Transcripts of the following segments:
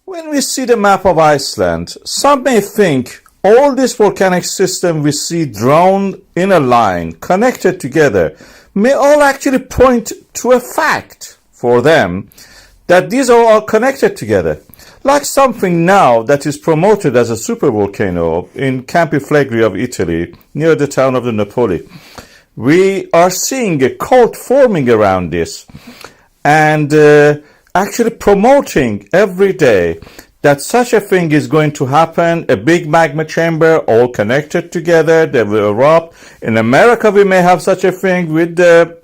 When we see the map of Iceland, some may think all this volcanic system we see drawn in a line, connected together, may all actually point to a fact for them that these are all connected together. Like something now that is promoted as a supervolcano in Campi Flegrei of Italy, near the town of the Napoli. We are seeing a cult forming around this and actually promoting every day that such a thing is going to happen, a big magma chamber, all connected together, they will erupt. In America, we may have such a thing with the,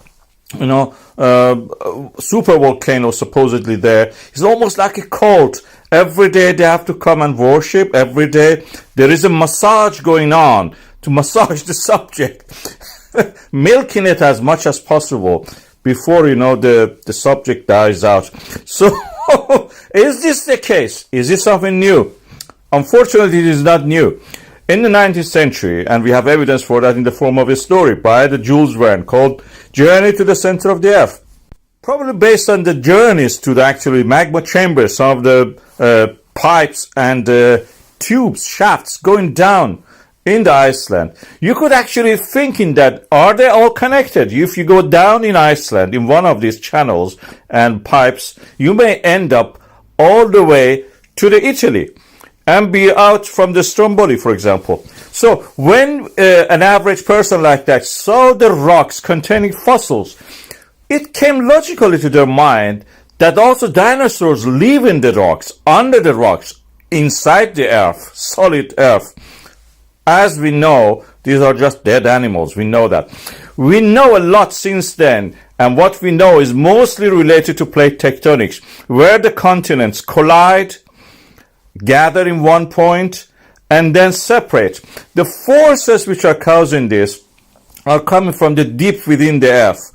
super volcano supposedly there. It's almost like a cult. Every day they have to come and worship. Every day there is a massage going on to massage the subject, milking it as much as possible before, the subject dies out. So, is this the case? Is this something new? Unfortunately, it is not new. In the 19th century, and we have evidence for that in the form of a story by the Jules Verne called Journey to the Center of the Earth. Probably based on the journeys to the actually magma chambers, some of the pipes and tubes, shafts going down in the Iceland. You could actually think in that, are they all connected? If you go down in Iceland in one of these channels and pipes, you may end up all the way to the Italy and be out from the Stromboli, for example. So when an average person like that saw the rocks containing fossils, it came logically to their mind that also dinosaurs live in the rocks, under the rocks, inside the earth, solid earth. As we know, these are just dead animals. We know that. We know a lot since then, and what we know is mostly related to plate tectonics, where the continents collide, gather in one point, and then separate. The forces which are causing this are coming from the deep within the earth.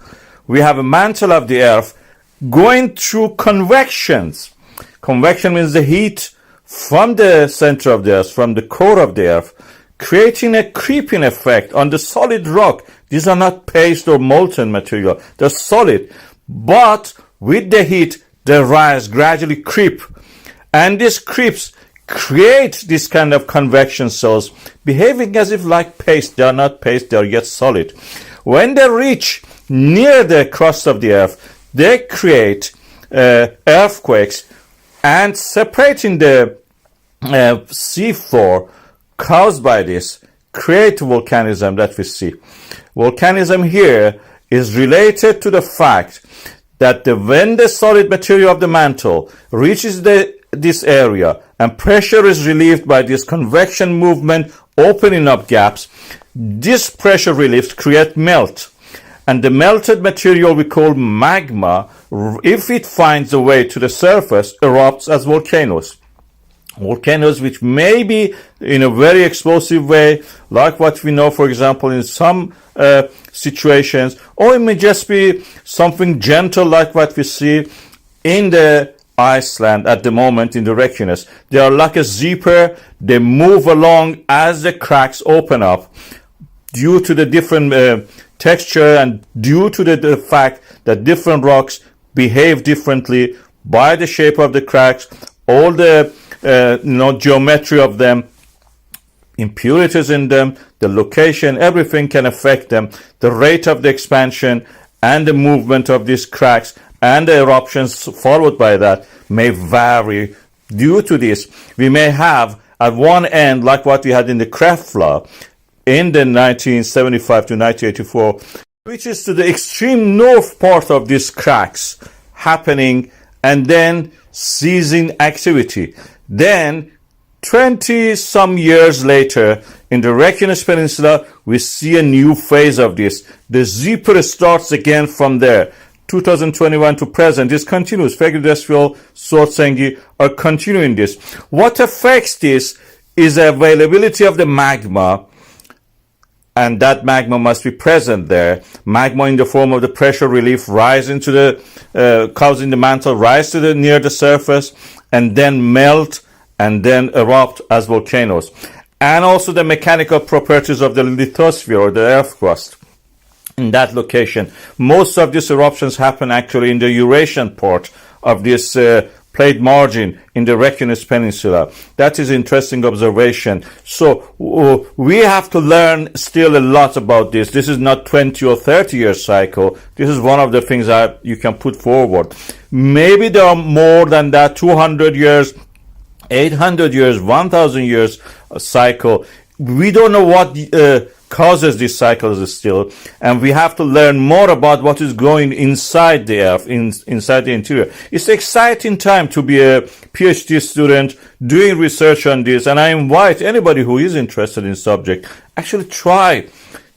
We have a mantle of the earth going through convections. Convection means the heat from the center of the earth, from the core of the earth, creating a creeping effect on the solid rock. These are not paste or molten material. They're solid. But with the heat, they rise, gradually creep. And these creeps create this kind of convection cells, behaving as if like paste. They are not paste, they are yet solid. When they reach near the crust of the earth, they create earthquakes, and separating the seafloor caused by this create volcanism that we see. Volcanism here is related to the fact that when the solid material of the mantle reaches this area and pressure is relieved by this convection movement opening up gaps, this pressure relief creates melt. And the melted material we call magma, if it finds a way to the surface, erupts as volcanoes. Volcanoes which may be in a very explosive way, like what we know, for example, in some situations, or it may just be something gentle like what we see in the Iceland at the moment in the Reykjanes. They are like a zipper. They move along as the cracks open up due to the different texture and due to the fact that different rocks behave differently by the shape of the cracks, all the geometry of them, impurities in them, the location, everything can affect them. The rate of the expansion and the movement of these cracks and the eruptions followed by that may vary. Due to this, we may have at one end, like what we had in the Kraftfla in the 1975 to 1984, which is to the extreme north part of these cracks happening and then ceasing activity. Then 20 some years later, in the Reykjanes Peninsula, we see a new phase of this. The zipper starts again from there. 2021 to present, this continues. Fagradalsfjall, Svartsengi are continuing this. What affects this is the availability of the magma, and that magma must be present there. Magma in the form of the pressure relief rising to the, causing the mantle rise to the near the surface, and then melt and then erupt as volcanoes. And also the mechanical properties of the lithosphere or the earth crust in that location. Most of these eruptions happen actually in the Eurasian part of this plate margin in the Reykjanes Peninsula. That is interesting observation. So we have to learn still a lot about this. This is not 20 or 30 year cycle. This is one of the things that you can put forward. Maybe there are more than that, 200 years, 800 years, 1000 years cycle. We don't know what causes these cycles still, and we have to learn more about what is going inside the earth, inside the interior. It's an exciting time to be a PhD student doing research on this, and I invite anybody who is interested in subject, actually try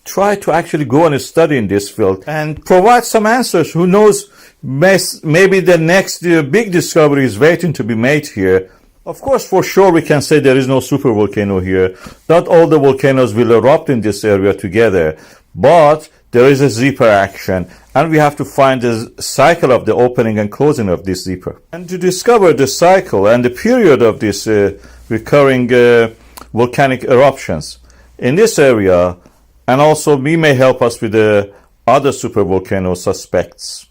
to actually go and study in this field and provide some answers. Who knows, maybe the next big discovery is waiting to be made here. Of course, for sure, we can say there is no supervolcano here. Not all the volcanoes will erupt in this area together, but there is a zipper action, and we have to find the cycle of the opening and closing of this zipper. And to discover the cycle and the period of these recurring volcanic eruptions in this area, and also we may help us with the other supervolcano suspects.